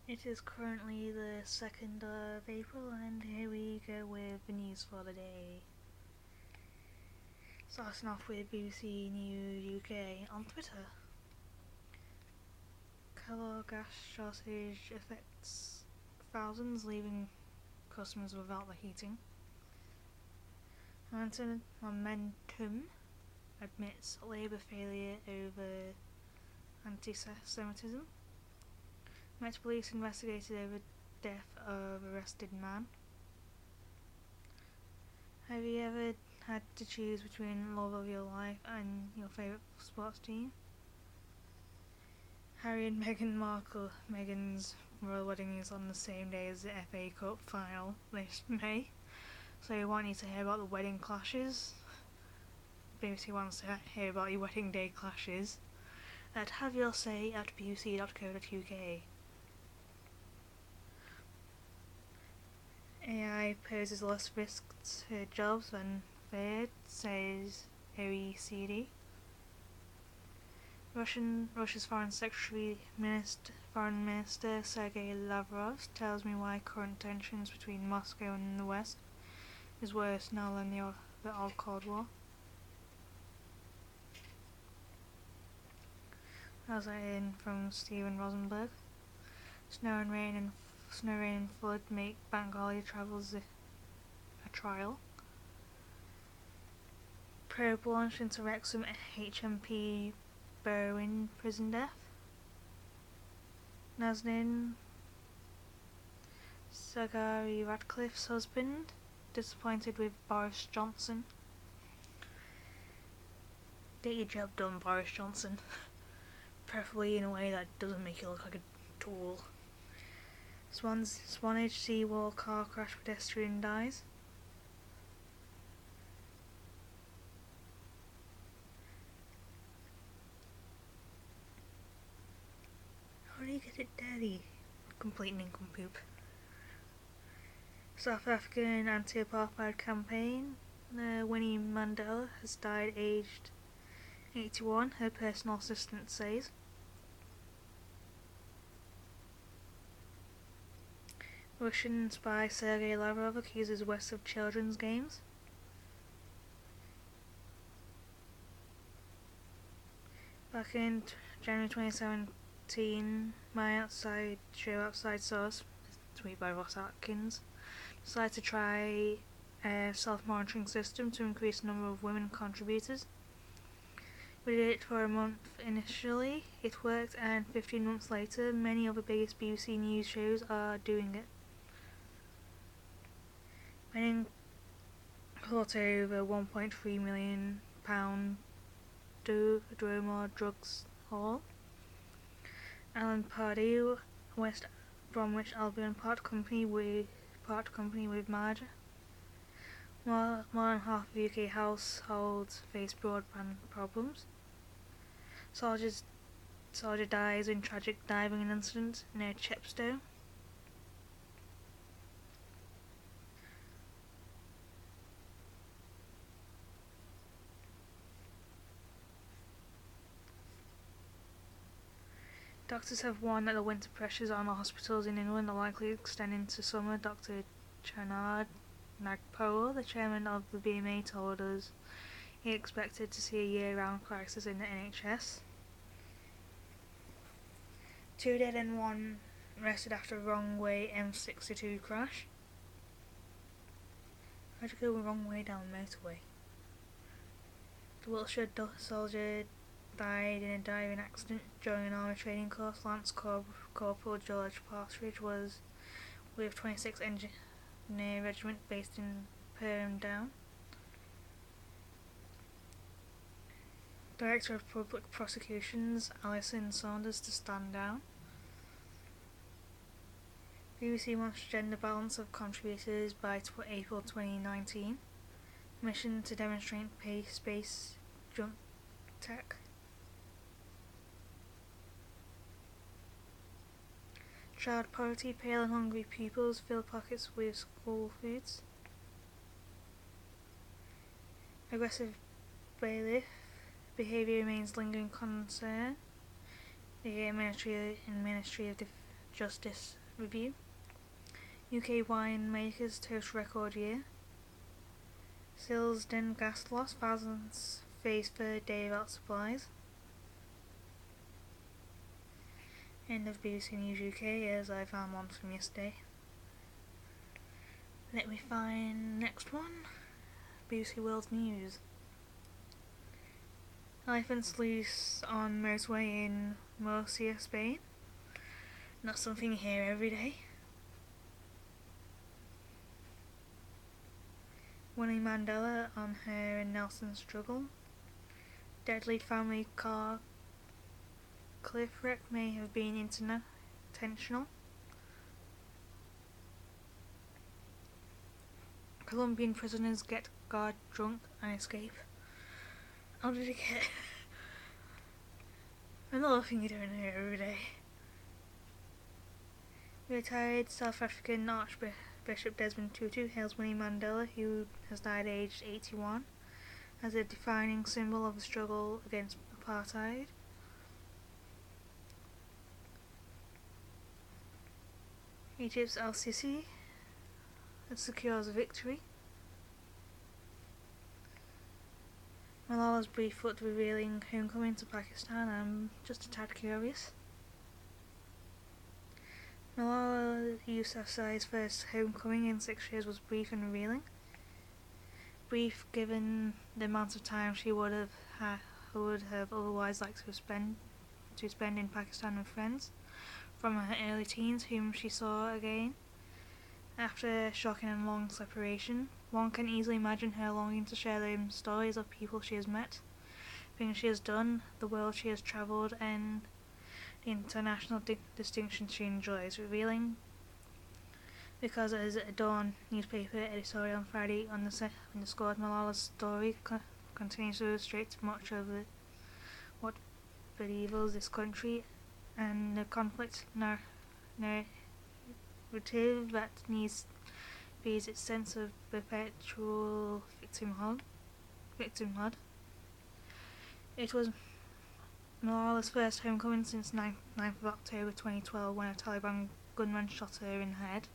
It is currently the 2nd of April, and here we go with the news for the day. Starting off with BBC News UK on Twitter. Kellogg gas shortage affects thousands, leaving customers without the heating. Momentum admits Labour failure over anti-Semitism. Met Police investigated over death of arrested man. Have you ever had to choose between love of your life and your favourite sports team? Harry and Meghan Markle. Meghan's royal wedding is on the same day as the FA Cup final this May, so we want you to hear about the wedding clashes. BBC wants to hear about your wedding day clashes at haveyoursay@bbc.co.uk. AI poses less risks to jobs than feared, says OECD. Russia's Foreign Minister Sergei Lavrov tells me why current tensions between Moscow and the West is worse now than the old Cold War. As in from Stephen Rosenberg. Snow, rain and flood make bank holiday travels a trial. Probe launched into Wrexham HMP Berwyn prison death. Nazanin Zaghari Ratcliffe's husband disappointed with Boris Johnson. Get your job done, Boris Johnson. Preferably in a way that doesn't make you look like a tool. Swanage seawall car crash, pedestrian dies. How do you get it dirty? Complete nincompoop. South African anti-apartheid campaign. Winnie Mandela has died aged 81, her personal assistant says. Russian spy Sergei Lavrov accuses West of children's games. Back in January 2017, my outside source, tweet by Ross Atkins, decided to try a self-monitoring system to increase the number of women contributors. We did it for a month initially, it worked, and 15 months later many of the biggest BBC News shows are doing it. Many caught over £1.3 million Dromore Drugs Hall. Alan Pardew, West Bromwich Albion part company with merger. More than half of UK households face broadband problems. Soldier dies in tragic diving incident near Chepstow. Doctors have warned that the winter pressures on the hospitals in England are likely to extend into summer. Dr. Chanad Nagpur, the chairman of the BMA, told us he expected to see a year-round crisis in the NHS. 2 dead and 1 arrested after a wrong way M62 crash. How'd you go the wrong way down the motorway? The Wiltshire soldier died in a diving accident during an army training course. Lance Corporal George Partridge was with 26th Engineer Regiment based in Perham Down. Director of Public Prosecutions Alison Saunders to stand down. BBC wants gender balance of contributors by April 2019. Mission to demonstrate space jump tech. Child poverty, pale and hungry pupils fill pockets with school foods. Aggressive bailiff behaviour remains lingering concern. The Ministry of Justice Review. UK winemakers total record year. Silsden gas loss, thousands face third day without supplies. End of BBC News UK, as I found one from yesterday. Let me find next one. BBC World News. Elephants loose on motorway in Murcia, Spain. Not something you hear every day. Winnie Mandela on her and Nelson's struggle. Deadly family car cliff wreck may have been intentional. Colombian prisoners get guard drunk and escape. How did it get? Another thing you don't hear every day. Retired South African Archbishop Desmond Tutu hails Winnie Mandela, who has died aged 81, as a defining symbol of the struggle against apartheid. Egypt's Al-Sisi secures a victory. Malala's brief but revealing homecoming to Pakistan. I'm just a tad curious. Malala Yousafzai's first homecoming in 6 years was brief and revealing. Brief given the amount of time she would have otherwise liked to spend in Pakistan with friends from her early teens, whom she saw again after a shocking and long separation. One can easily imagine her longing to share the stories of people she has met, things she has done, the world she has travelled, and the international distinction she enjoys, revealing because as a Dawn newspaper editorial on Friday underscored, Malala's story continues to illustrate much of what bedevils this country and the conflict narrative that needs feeds its sense of perpetual victimhood. It was Malala's first homecoming since 9th of October 2012, when a Taliban gunman shot her in the head.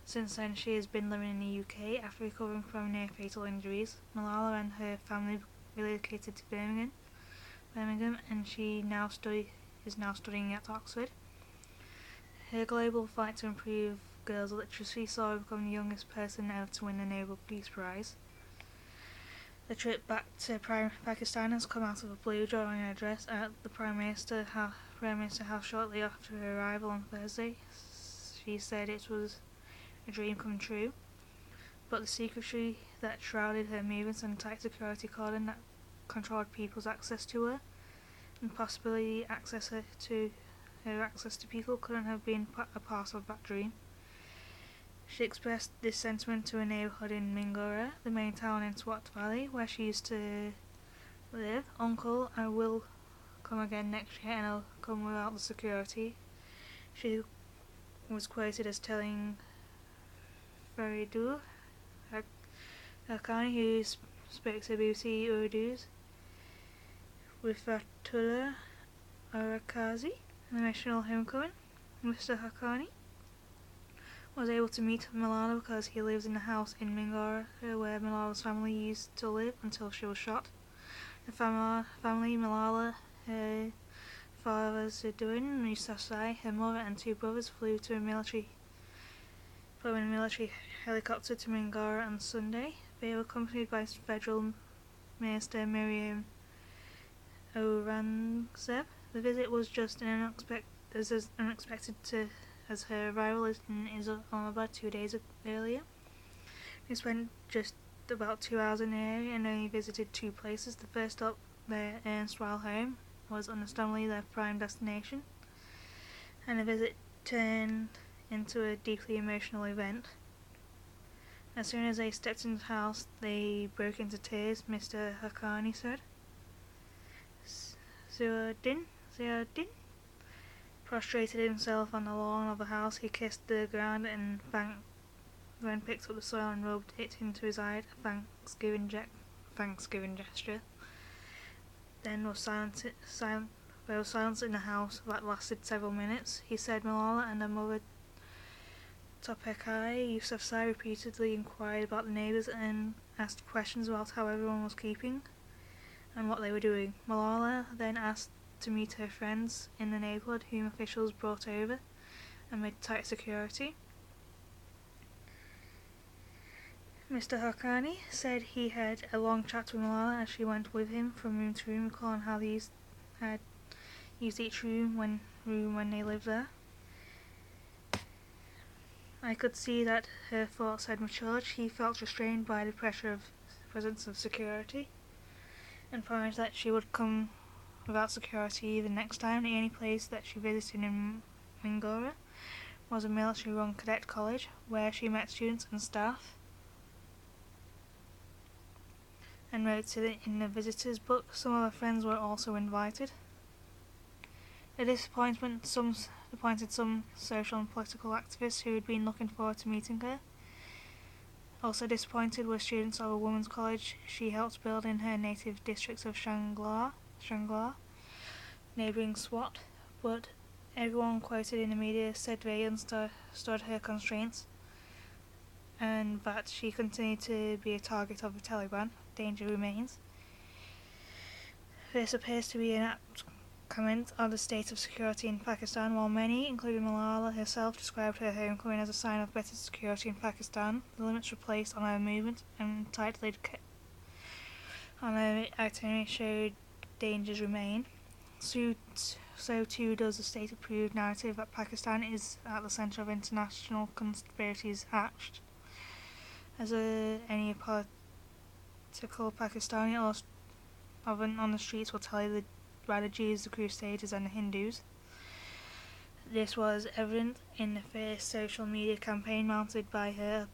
Since then, she has been living in the UK after recovering from near-fatal injuries. Malala and her family relocated to Birmingham, and she is now studying at Oxford. Her global fight to improve girls' literacy saw her become the youngest person ever to win the Nobel Peace Prize. The trip back to Pakistan has come out of the blue during an address at the Prime Minister House shortly after her arrival on Thursday. She said it was a dream come true, but the secrecy that shrouded her movements and tight security cordon that controlled people's access to her and possibly access to people couldn't have been a part of that dream. She expressed this sentiment to a neighbourhood in Mingora, the main town in Swat Valley, where she used to live. "Uncle, I will come again next year, and I'll come without the security." She was quoted as telling Faridul Haqqani, who spoke to BBC Urdu's Rifatullah Arakazi, the national homecoming. Mr. Haqqani was able to meet Malala because he lives in a house in Mingora where Malala's family used to live until she was shot. The family, Malala, her father Zidane Yousafzai, her mother and 2 brothers flew in a military helicopter to Mingora on Sunday. They were accompanied by Federal Minister Miriam Aurangzeb. The visit was just as unexpected as her arrival in Islamabad 2 days earlier. They spent just about 2 hours in the area and only visited 2 places. The first stop, their erstwhile home, was understandably their prime destination, and the visit turned into a deeply emotional event. As soon as they stepped into the house, they broke into tears, Mr. Haqqani said. Ziauddin prostrated himself on the lawn of the house. He kissed the ground and then picked up the soil and rubbed it into his eye, a Thanksgiving gesture. Then was silent There was silence in the house that lasted several minutes. He said Malala and her mother Topekai Yousafzai repeatedly inquired about the neighbours and asked questions about how everyone was keeping and what they were doing. Malala then asked to meet her friends in the neighbourhood, whom officials brought over amid tight security. Mr. Haqqani said he had a long chat with Malala as she went with him from room to room, recalling how they had used each room when they lived there. I could see that her thoughts had matured. She felt restrained by the pressure of the presence of security, and promised that she would come without security the next time. The only place that she visited in Mingora was a military-run cadet college, where she met students and staff and wrote in the visitors book. Some of her friends were also invited. The disappointed some social and political activists who had been looking forward to meeting her. Also disappointed were students of a women's college she helped build in her native district of Shangla, neighbouring Swat, but everyone quoted in the media said they understood her constraints and that she continued to be a target of the Taliban. Danger remains. This appears to be an apt comment on the state of security in Pakistan. While many, including Malala herself, described her homecoming as a sign of better security in Pakistan, the limits were placed on her movement and tightly on her itinerary showed dangers remain. So too does the state-approved narrative that Pakistan is at the centre of international conspiracies hatched. As any political Pakistani or on the streets will tell you, the Jews, the Crusaders and the Hindus. This was evident in the fierce social media campaign mounted by her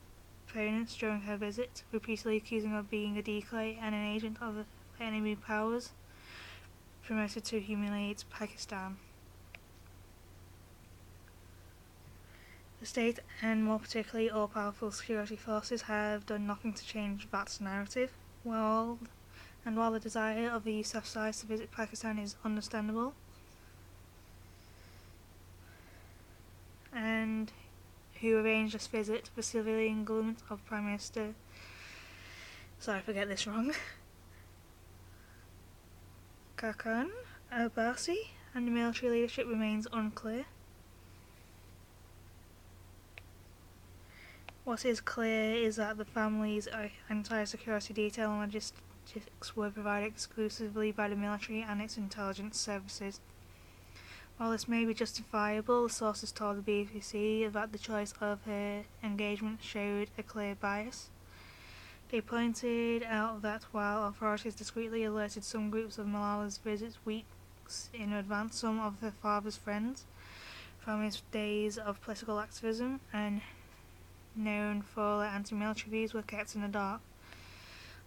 opponents during her visit, repeatedly accusing her of being a decoy and an agent of the enemy powers promoted to humiliate Pakistan. The state, and more particularly all-powerful security forces, have done nothing to change that narrative. While the desire of the Yousafzais to visit Pakistan is understandable, and who arranged this visit, the civilian government of Prime Minister, Khaqan Abbasi, and the military leadership remains unclear. What is clear is that the family's entire security detail and logistics were provided exclusively by the military and its intelligence services. While this may be justifiable, the sources told the BBC that the choice of her engagement showed a clear bias. They pointed out that while authorities discreetly alerted some groups of Malala's visits weeks in advance, some of her father's friends from his days of political activism and known for their anti-military views were kept in the dark.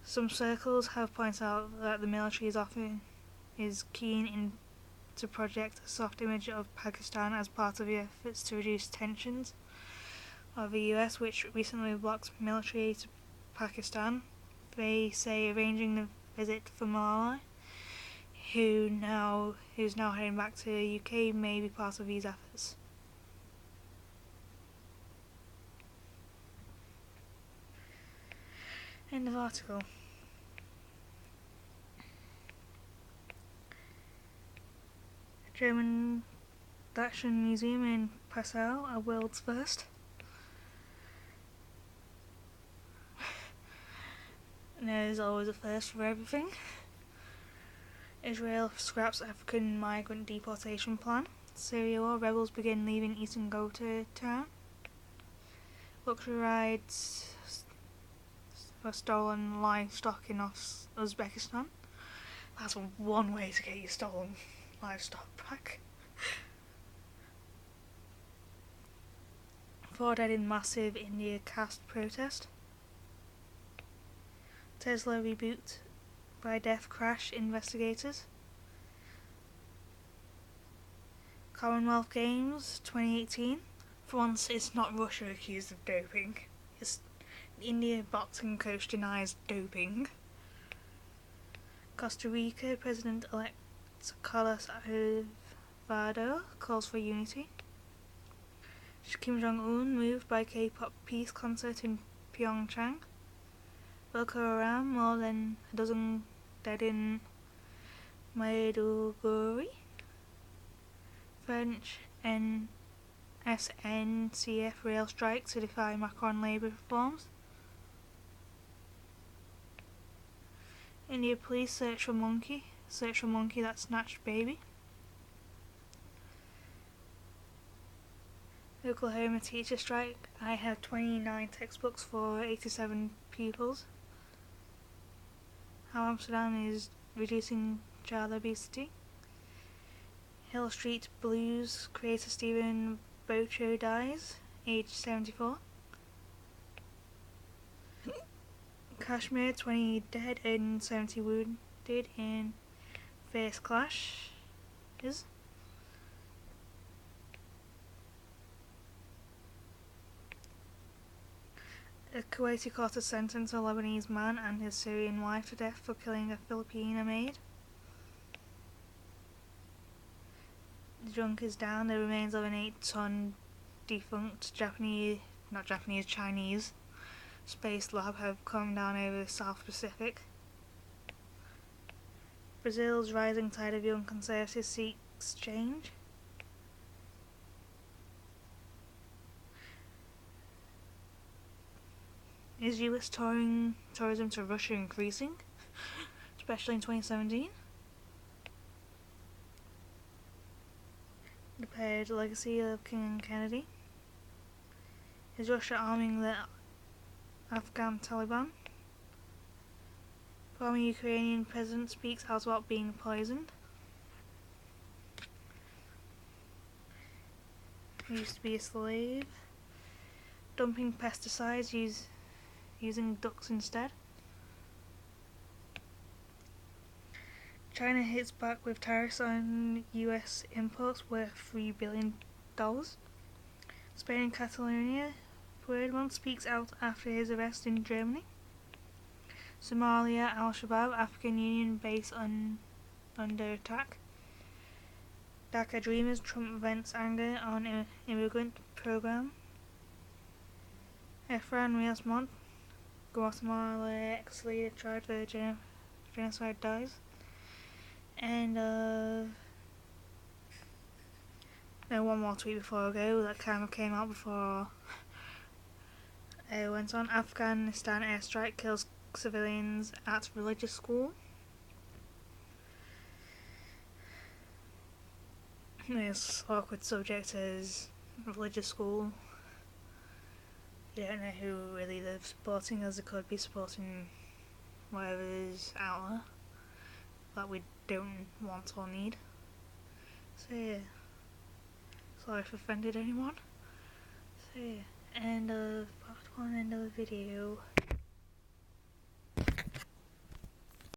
Some circles have pointed out that the military is keen to project a soft image of Pakistan as part of the efforts to reduce tensions of the US, which recently blocked military aid to Pakistan. They say arranging the visit for Malala, who's now heading back to the UK, may be part of these efforts. End of article. German Action Museum in Passau, a world's first. There's always a first for everything. Israel scraps African migrant deportation plan. Syria war, rebels begin leaving eastern Ghouta town. Luxury rides for stolen livestock in Uzbekistan. That's one way to get your stolen livestock back. 4 dead in massive India caste protest. Tesla reboot by death crash investigators. Commonwealth Games 2018. For once, it's not Russia accused of doping. It's the India boxing coach denies doping. Costa Rica President-elect Carlos Alvaro calls for unity. Kim Jong-un moved by K-pop peace concert in Pyeongchang. Boko Haram, more than a dozen dead in Maiduguri. French SNCF rail strike to defy Macron Labour reforms. India police search for monkey that snatched baby. Oklahoma teacher strike. I have 29 textbooks for 87 pupils. How Amsterdam is reducing child obesity. Hill Street Blues creator Stephen Bocho dies, aged 74. Kashmir, 20 dead and 70 wounded in fierce clash. A Kuwaiti court has sentenced a Lebanese man and his Syrian wife to death for killing a Filipino maid. The junk is down. The remains of an 8-ton defunct Chinese space lab have come down over the South Pacific. Brazil's rising tide of young conservatives seeks change. Is US tourism to Russia increasing, especially in 2017? The legacy of King and Kennedy. Is Russia arming the Afghan Taliban? Former Ukrainian president speaks out about being poisoned. Used to be a slave. Dumping pesticides using ducks instead. China hits back with tariffs on US imports worth $3 billion. Spain and Catalonia. Puigdemont speaks out after his arrest in Germany. Somalia, Al-Shabaab, African Union base under attack. DACA Dreamers, Trump vents anger on immigrant program. Efrain Reyes-Mont, Guatemala ex-leader tried for genocide dies. And one more tweet before I go that kind of came out before I went on. Afghanistan airstrike kills civilians at religious school. This awkward subject is religious school. You don't know who really they're supporting, as they could be supporting whatever is out there that we don't want or need. So yeah, sorry if I offended anyone. So yeah, end of part 1, end of the video.